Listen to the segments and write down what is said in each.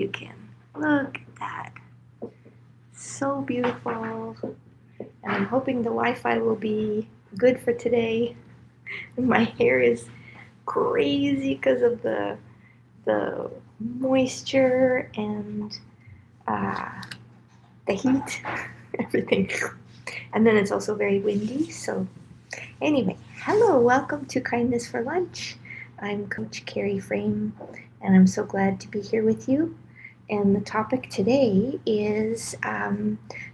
You can. Look at that. So beautiful. And I'm hoping the Wi-Fi will be good for today. My hair is crazy because of the moisture and uh, the heat, everything. And then it's also very windy. So anyway, hello, welcome to Kindness for Lunch. I'm Coach Carrie Frame, and I'm so glad to be here with you. And the topic today is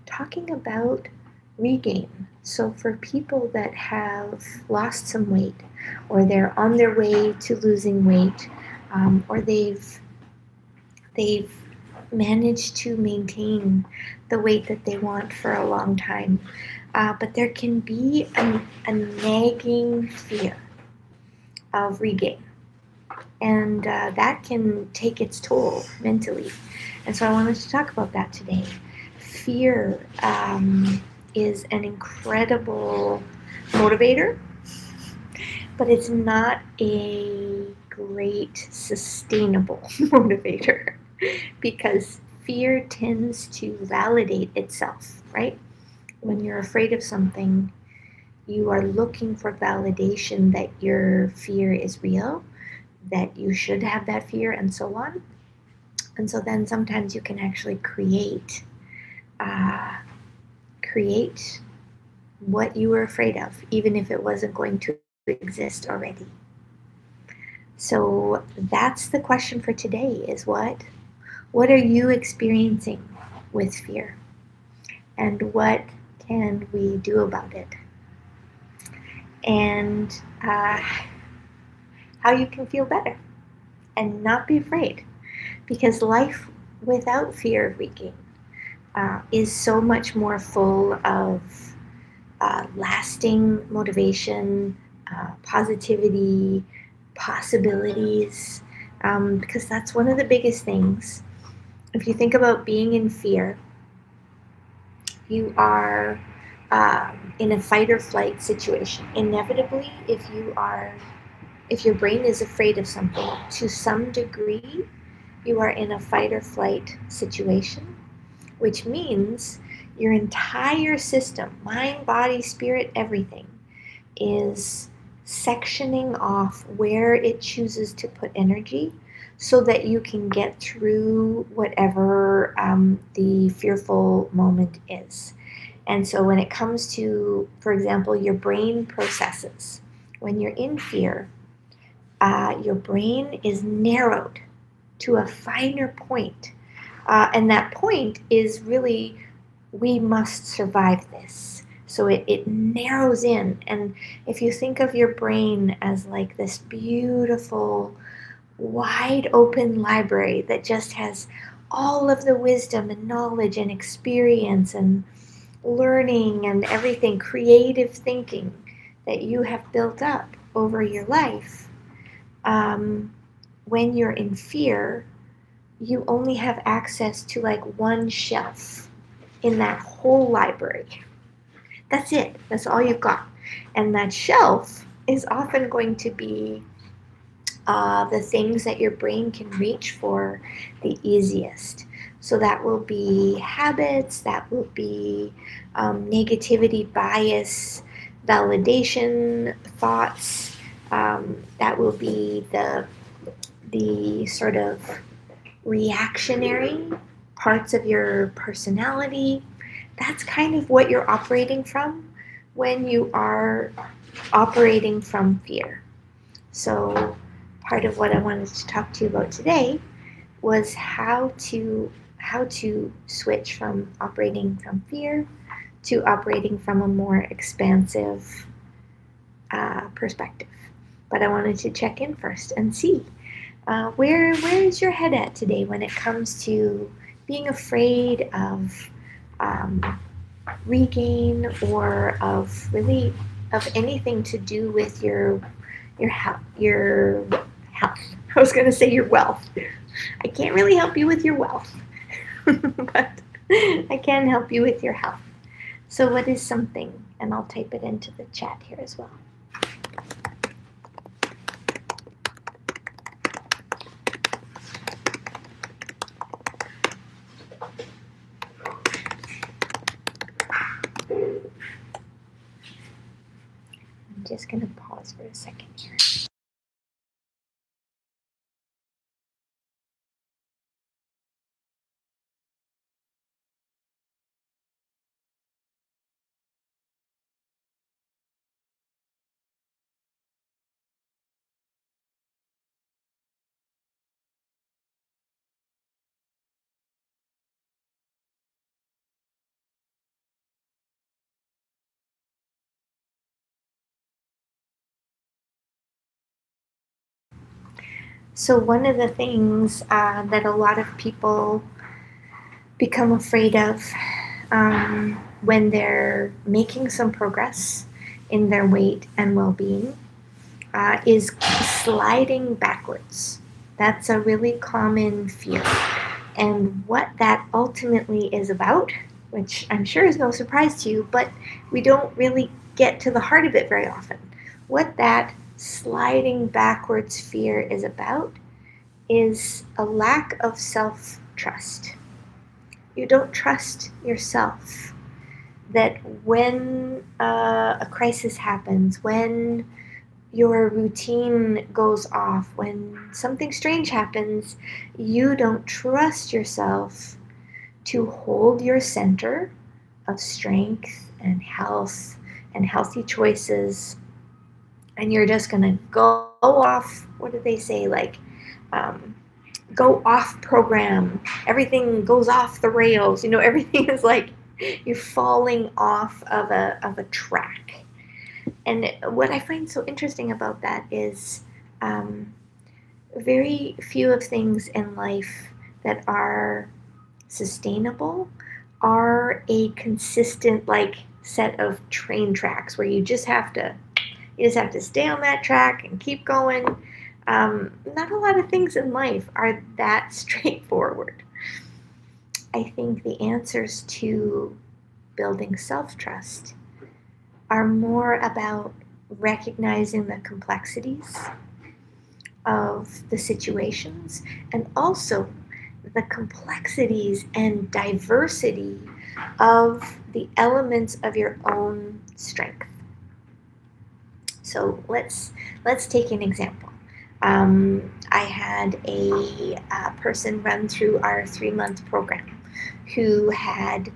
talking about regain. So, for people that have lost some weight, or they're on their way to losing weight, or they've managed to maintain the weight that they want for a long time, but there can be a nagging fear of regain, and that can take its toll mentally. And so I wanted to talk about that today. Fear is an incredible motivator, but it's not a great sustainable motivator because fear tends to validate itself, right? When you're afraid of something, you are looking for validation that your fear is real, that you should have that fear, and so on. And so then sometimes you can actually uh, create what you were afraid of, even if it wasn't going to exist already. So that's the question for today: is what are you experiencing with fear, and what can we do about it? And how you can feel better and not be afraid, because life without fear of regain is so much more full of lasting motivation, positivity, possibilities, because that's one of the biggest things. If you think about being in fear, you are in a fight or flight situation. Inevitably, if your brain is afraid of something, to some degree, you are in a fight or flight situation, which means your entire system, mind, body, spirit, everything, is sectioning off where it chooses to put energy so that you can get through whatever the fearful moment is. And so when it comes to, for example, your brain processes, when you're in fear, your brain is narrowed to a finer point. And that point is really, we must survive this. So it narrows in. And if you think of your brain as like this beautiful, wide open library that just has all of the wisdom and knowledge and experience and learning and everything, creative thinking that you have built up over your life, um, when you're in fear, you only have access to like one shelf in that whole library. That's it. That's all you've got. And that shelf is often going to be the things that your brain can reach for the easiest. So that will be habits, that will be negativity, bias, validation, thoughts. That will be the sort of reactionary parts of your personality. That's kind of what you're operating from when you are operating from fear. So part of what I wanted to talk to you about today was how to switch from operating from fear to operating from a more expansive perspective. But I wanted to check in first and see where is your head at today when it comes to being afraid of um, regain, or of really of anything to do with your health, your health. I was going to say your wealth. I can't really help you with your wealth, but I can help you with your health. So what is something, and I'll type it into the chat here as well. I'm just going to pause for a second here. So one of the things that a lot of people become afraid of when they're making some progress in their weight and well-being is sliding backwards. That's a really common fear. And what that ultimately is about, which I'm sure is no surprise to you, but we don't really get to the heart of it very often. What that sliding backwards fear is about is a lack of self-trust. You don't trust yourself that when a crisis happens, when your routine goes off, when something strange happens, you don't trust yourself to hold your center of strength and health and healthy choices. And you're just going to go off, what do they say, like, go off program. Everything goes off the rails. Everything is like you're falling off of a track. And what I find so interesting about that is very few of things in life that are sustainable are a consistent set of train tracks where you just have to stay on that track and keep going. Not a lot of things in life are that straightforward. I think the answers to building self-trust are more about recognizing the complexities of the situations and also the complexities and diversity of the elements of your own strength. So let's take an example. I had a person run through our 3-month program who had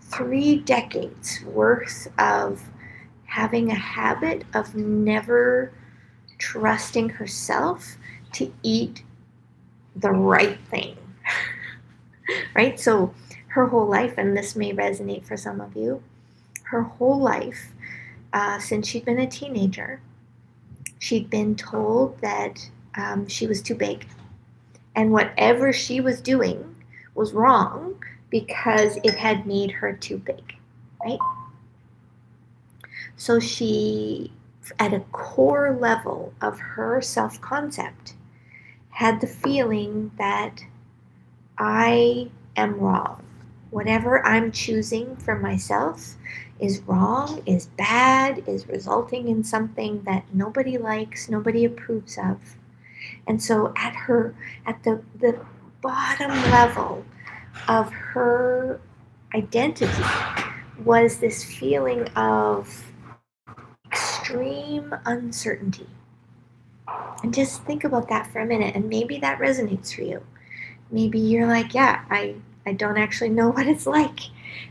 3 decades worth of having a habit of never trusting herself to eat the right thing. Right? So her whole life, and this may resonate for some of you, her whole life, since she'd been a teenager, she'd been told that she was too big. And whatever she was doing was wrong because it had made her too big, right? So she, at a core level of her self-concept, had the feeling that I am wrong. Whatever I'm choosing for myself is wrong, is bad, is resulting in something that nobody likes, nobody approves of. And so at the bottom level of her identity was this feeling of extreme uncertainty. And just think about that for a minute, and maybe that resonates for you. Maybe you're like, yeah, I don't actually know what it's like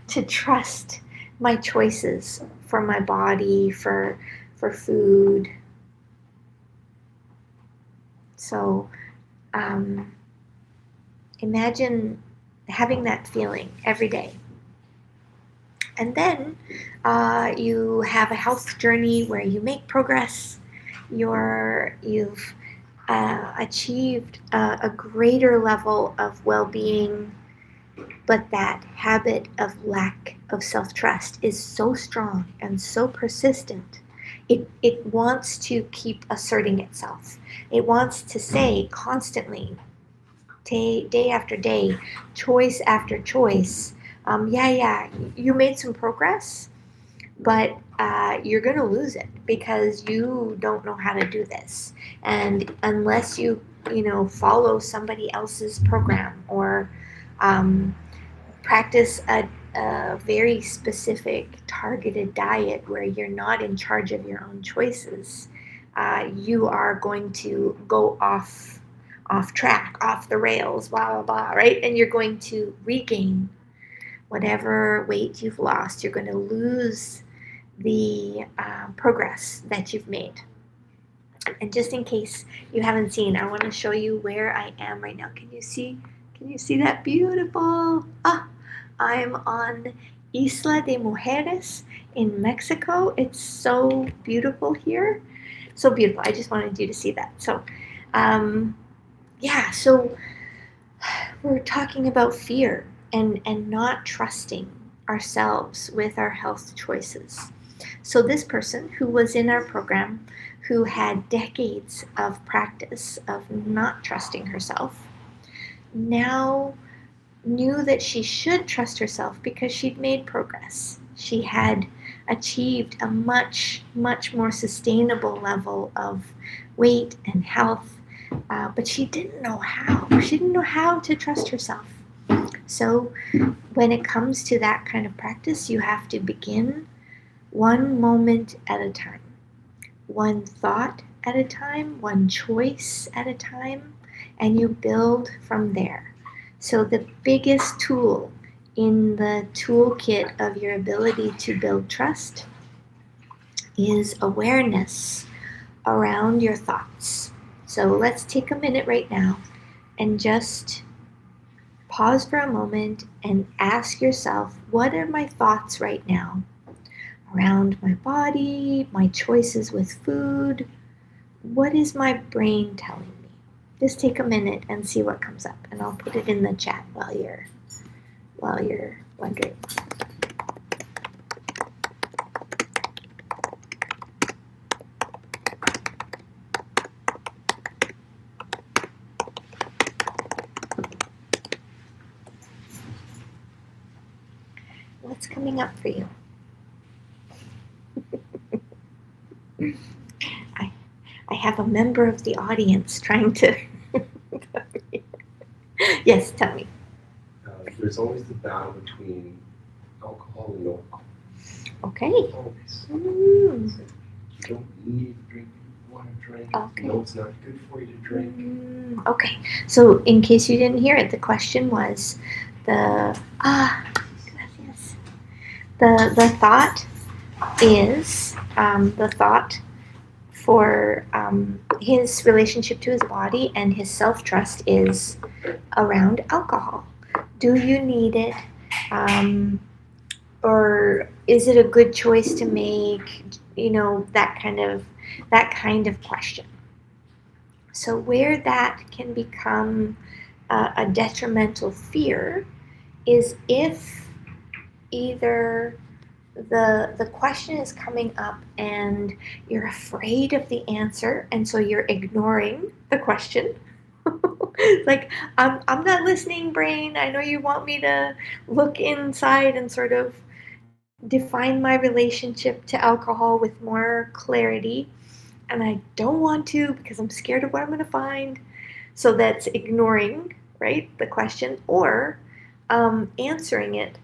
to trust my choices for my body, for food. So imagine having that feeling every day. And then you have a health journey where you make progress. You've achieved a greater level of well-being, but that habit of lack of self-trust is so strong and so persistent. It wants to keep asserting itself. It wants to say constantly, day after day, choice after choice, you made some progress, but you're going to lose it because you don't know how to do this. And unless you follow somebody else's program or practice a very specific targeted diet where you're not in charge of your own choices, you are going to go off track, off the rails, blah blah blah, right? And you're going to regain whatever weight you've lost. You're going to lose the progress that you've made. And just in case you haven't seen, I want to show you where I am right now. Can you see? Can you see that? Beautiful. I'm on Isla de Mujeres in Mexico. It's so beautiful here. So beautiful. I just wanted you to see that. So, so we're talking about fear and not trusting ourselves with our health choices. So this person who was in our program, who had decades of practice of not trusting herself, now knew that she should trust herself because she'd made progress. She had achieved a much, much more sustainable level of weight and health, but she didn't know how. She didn't know how to trust herself. So when it comes to that kind of practice, you have to begin one moment at a time, one thought at a time, one choice at a time, and you build from there. So the biggest tool in the toolkit of your ability to build trust is awareness around your thoughts. So let's take a minute right now and just pause for a moment and ask yourself, what are my thoughts right now around my body, my choices with food? What is my brain telling me? Just take a minute and see what comes up, and I'll put it in the chat while you're wondering. What's coming up for you? I have a member of the audience trying to. Yes, tell me. There's always the battle between alcohol and no alcohol. Okay. Always. You don't need to drink. You want to drink. Okay. You know it's not good for you to drink. Okay. So, in case you didn't hear it, the question was gracias. The thought is the thought for his relationship to his body and his self-trust is around alcohol. Do you need it? Or is it a good choice to make? That kind of question. So where that can become a detrimental fear is if either the question is coming up and you're afraid of the answer, and so you're ignoring the question. Like, I'm not listening, brain. I know you want me to look inside and sort of define my relationship to alcohol with more clarity, and I don't want to because I'm scared of what I'm going to find. So that's ignoring, right, the question, or answering it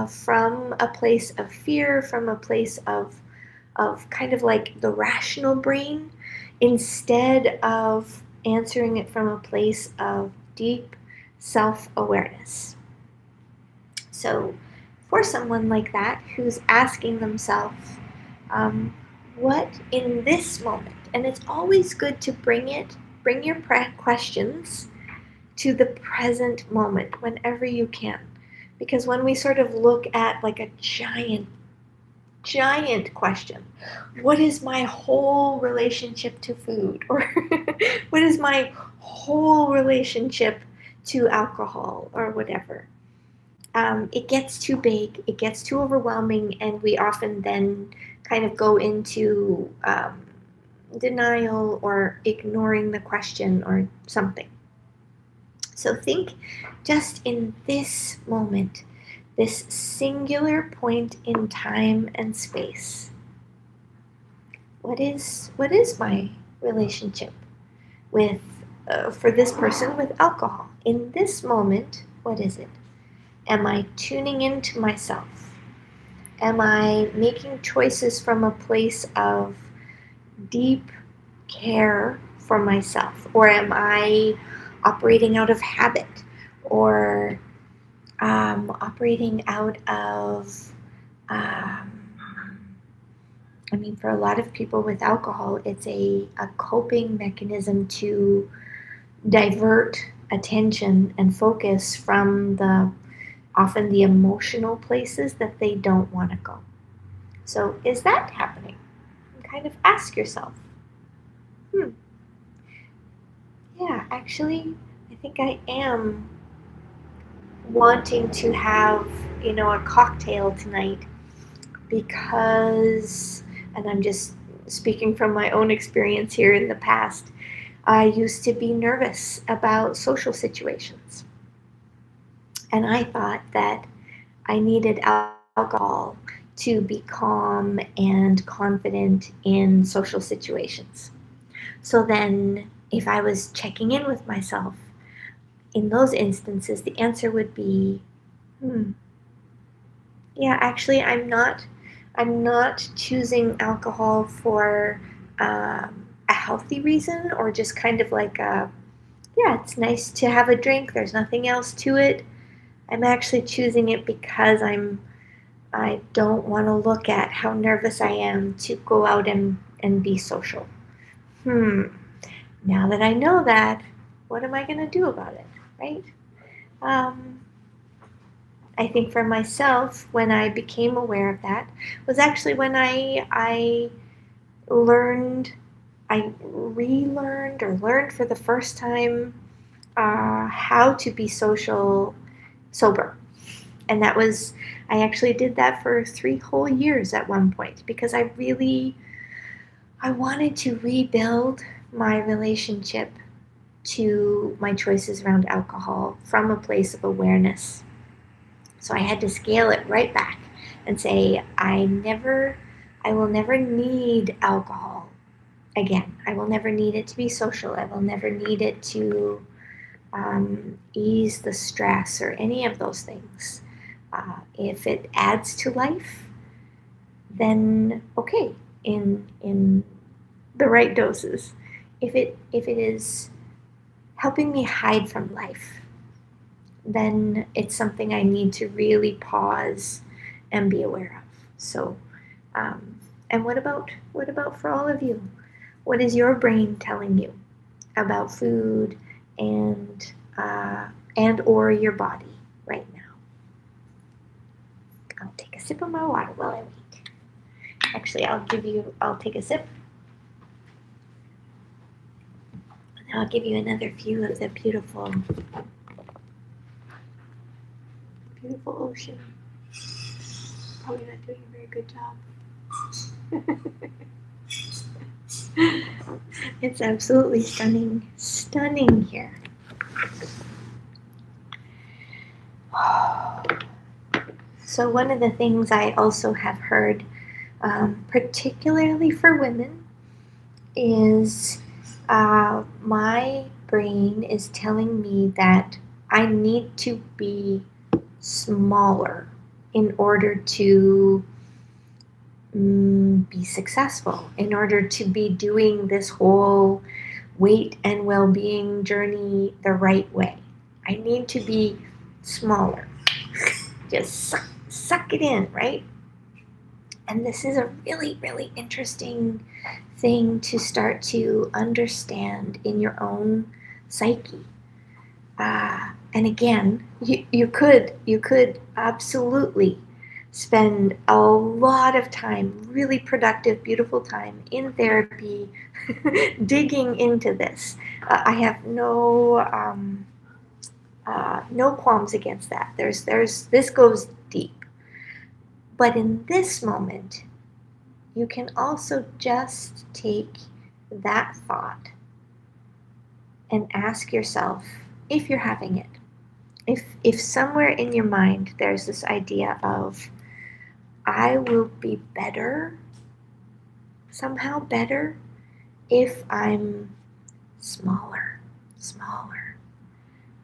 from a place of fear, from a place of kind of like the rational brain, instead of answering it from a place of deep self-awareness. So for someone like that who's asking themselves, what in this moment, and it's always good to bring your questions to the present moment whenever you can. Because when we sort of look at like a giant question, what is my whole relationship to food? Or what is my whole relationship to alcohol or whatever? It gets too big, it gets too overwhelming, and we often then kind of go into denial or ignoring the question or something. So think just in this moment, this singular point in time and space. What is my relationship with, for this person, with alcohol? In this moment, What is it? Am I tuning into myself? Am I making choices from a place of deep care for myself? Or am I operating out of habit? Or operating out of, for a lot of people with alcohol, it's a coping mechanism to divert attention and focus from often the emotional places that they don't want to go. So is that happening? And kind of ask yourself, yeah, actually, I think I am wanting to have, a cocktail tonight because, and I'm just speaking from my own experience here in the past, I used to be nervous about social situations. And I thought that I needed alcohol to be calm and confident in social situations. So then, if I was checking in with myself, in those instances, the answer would be, yeah, actually, I'm not choosing alcohol for a healthy reason or just kind of like yeah, it's nice to have a drink. There's nothing else to it. I'm actually choosing it because I don't want to look at how nervous I am to go out and be social. Now that I know that, what am I going to do about it, right? Um, I think for myself, when I became aware of that, was actually when I learned, I relearned or learned for the first time how to be social sober. And that was, I actually did that for 3 whole years at one point because I wanted to rebuild my relationship to my choices around alcohol from a place of awareness. So I had to scale it right back and say, I will never need alcohol again. I will never need it to be social. I will never need it to ease the stress or any of those things. If it adds to life, then okay, in the right doses. If it is helping me hide from life, then it's something I need to really pause and be aware of. So, and what about for all of you? What is your brain telling you about food and or your body right now? I'll take a sip of my water while I wait. Actually, I'll take a sip. And I'll give you another view of the beautiful ocean. Probably not doing a very good job. It's absolutely stunning here. So one of the things I also have heard, particularly for women, is my brain is telling me that I need to be smaller in order to be successful, in order to be doing this whole weight and well-being journey the right way. I need to be smaller. Just suck it in, right? And this is a really, really interesting thing to start to understand in your own psyche. And again, you could absolutely spend a lot of time, really productive, beautiful time in therapy, digging into this. I have no qualms against that. This goes deep. But in this moment, you can also just take that thought and ask yourself, if you're having it, if somewhere in your mind there's this idea of, I will be better, somehow better, if I'm smaller.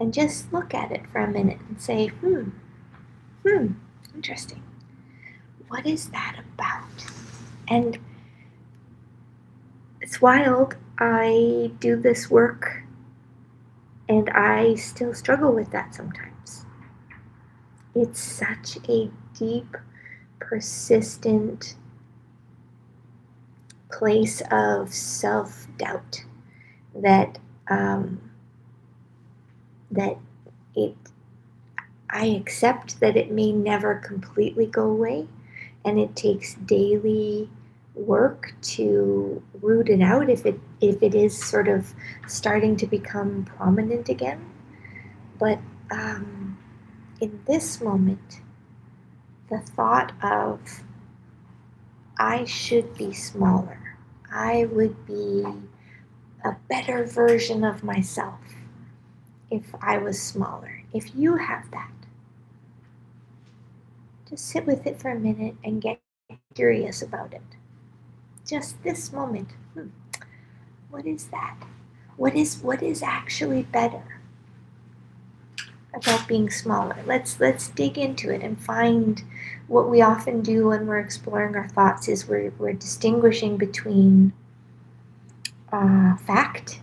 and just look at it for a minute and say, interesting. What is that about? And it's wild. I do this work and I still struggle with that sometimes. It's such a deep, persistent place of self-doubt that that it I accept that it may never completely go away, and it takes daily work to root it out if it is sort of starting to become prominent again. But in this moment, the thought of I should be smaller, I would be a better version of myself if I was smaller. If you have that, just sit with it for a minute and get curious about it. Just this moment. What is that? What is actually better about being smaller? Let's dig into it and find what we often do when we're exploring our thoughts is we're distinguishing between fact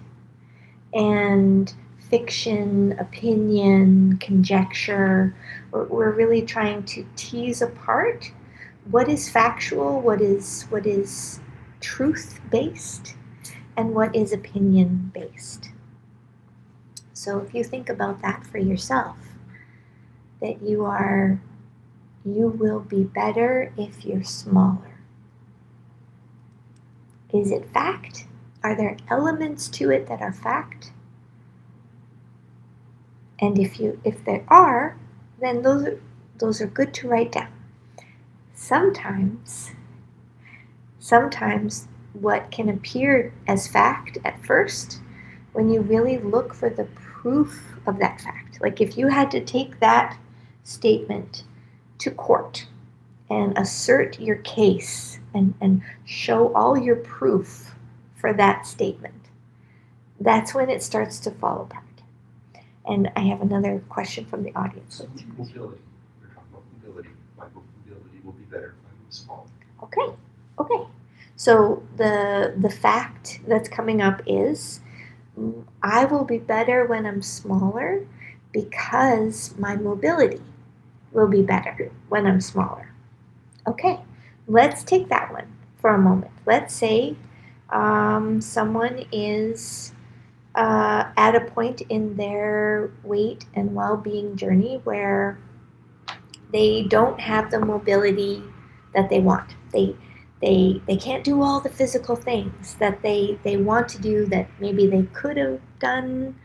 and fiction, opinion, conjecture. We're really trying to tease apart what is factual, what is truth-based, and what is opinion-based. So if you think about that for yourself, that you will be better if you're smaller. Is it fact? Are there elements to it that are fact? And if there are, then those are good to write down. Sometimes what can appear as fact at first, when you really look for the proof of that fact, like if you had to take that statement to court and assert your case and show all your proof for that statement, that's when it starts to fall apart. And I have another question from the audience. So mobility. We're talking about mobility. My mobility will be better if I'm small. Okay. So the fact that's coming up is I will be better when I'm smaller because my mobility will be better when I'm smaller. Okay, let's take that one for a moment. Let's say someone is at a point in their weight and well-being journey where they don't have the mobility that they want. They can't do all the physical things that they want to do that maybe they could have done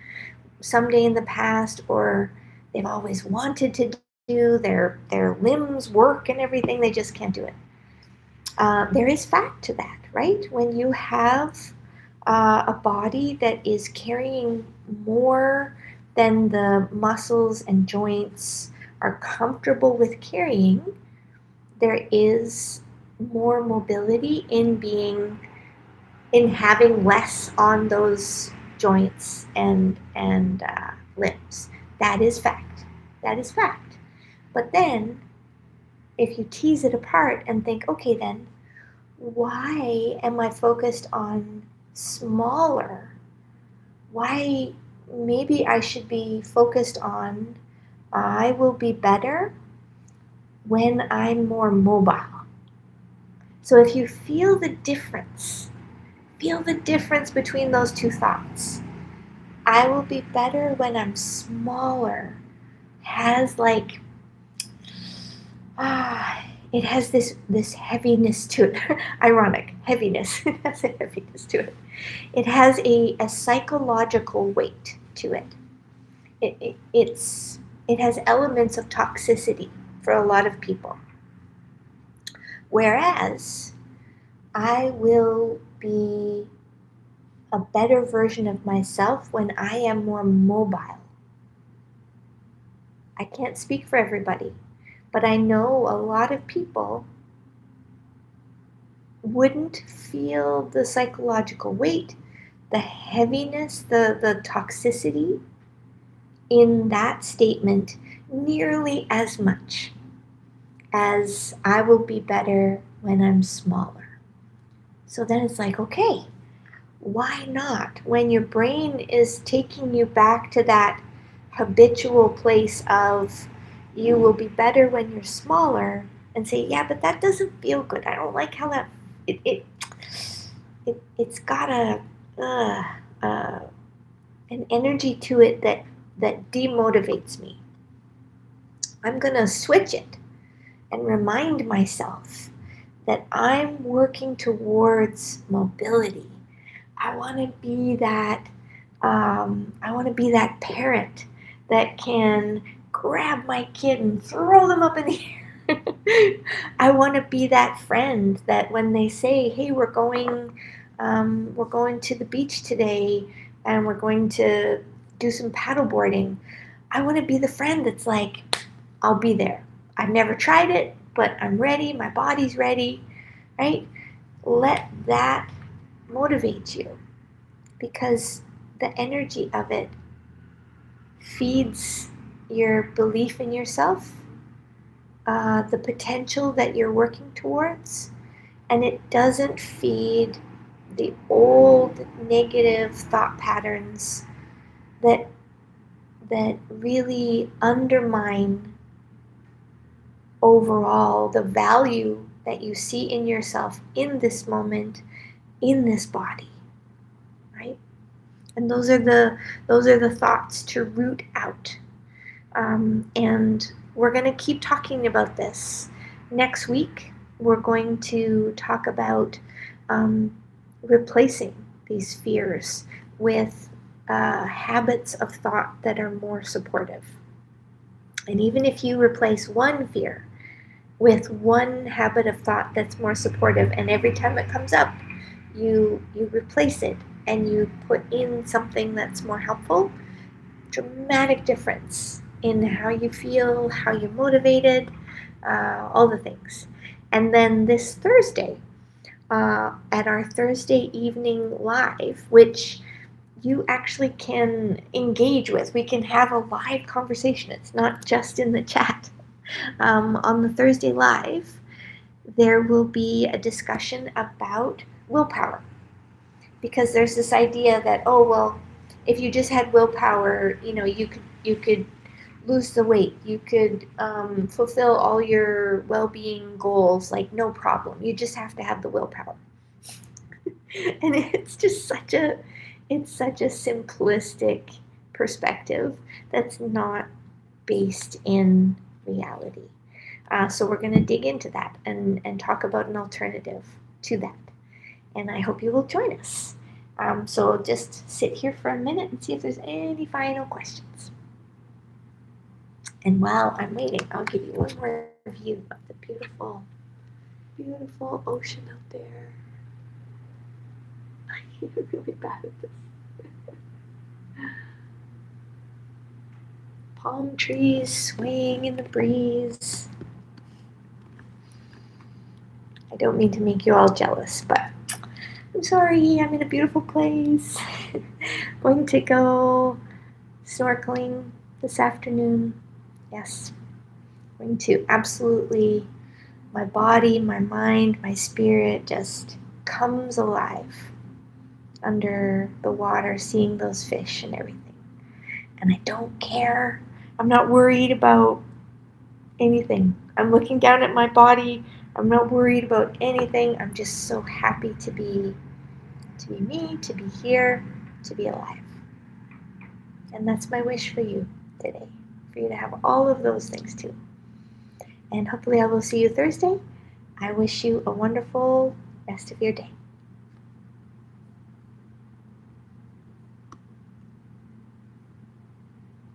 someday in the past, or they've always wanted to do. Their limbs work and everything, they just can't do it. There is fact to that, right? When you have a body that is carrying more than the muscles and joints are comfortable with carrying, there is more mobility in having less on those joints and limbs. That is fact. But then, if you tease it apart and think, okay, then why am I focused on smaller? Why maybe I should be focused on I will be better when I'm more mobile. So if you feel the difference between those two thoughts. I will be better when I'm smaller. Has like it has this heaviness to it. Ironic heaviness. It has a heaviness to it. It has a psychological weight to it. It has elements of toxicity for a lot of people. Whereas I will be a better version of myself when I am more mobile. I can't speak for everybody, but I know a lot of people wouldn't feel the psychological weight, the heaviness, the toxicity in that statement nearly as much as I will be better when I'm smaller. So then it's like, okay, why not? When your brain is taking you back to that habitual place of you will be better when you're smaller, and say, yeah, but that doesn't feel good. I don't like how that it's got uh, uh, an energy to it that demotivates me. I'm gonna switch it and remind myself that I'm working towards mobility. I want to be that. I want to be that parent that can grab my kid and throw them up in the air. I want to be that friend that when they say, "Hey, we're going to the beach today, and we're going to do some paddleboarding," I want to be the friend that's like, "I'll be there. I've never tried it, but I'm ready. My body's ready." Right? Let that motivate you because the energy of it feeds your belief in yourself, the potential that you're working towards, and it doesn't feed the old negative thought patterns that really undermine overall the value that you see in yourself in this moment, in this body, right? And those are the thoughts to root out. And we're going to keep talking about this. Next week, we're going to talk about replacing these fears with habits of thought that are more supportive. And even if you replace one fear with one habit of thought that's more supportive, and every time it comes up, you replace it and you put in something that's more helpful, dramatic difference in how you feel, how you're motivated, all the things. And then this Thursday, at our Thursday evening live, which you actually can engage with, we can have a live conversation. It's not just in the chat. On the Thursday live, there will be a discussion about willpower. Because there's this idea that, oh well, if you just had willpower, you could lose the weight, you could fulfill all your well-being goals like no problem. You just have to have the willpower. And it's such a simplistic perspective that's not based in reality. So we're going to dig into that and talk about an alternative to that. And I hope you will join us. So just sit here for a minute and see if there's any final questions. And while I'm waiting, I'll give you one more view of the beautiful, beautiful ocean out there. I'm really bad at this. Palm trees swaying in the breeze. I don't mean to make you all jealous, but I'm sorry, I'm in a beautiful place. Going to go snorkeling this afternoon. Yes, going to absolutely, my body, my mind, my spirit just comes alive under the water, seeing those fish and everything. And I don't care. I'm not worried about anything. I'm looking down at my body. I'm not worried about anything. I'm just so happy to be me, to be here, to be alive. And that's my wish for you today, for you to have all of those things too. And hopefully I will see you Thursday. I wish you a wonderful rest of your day.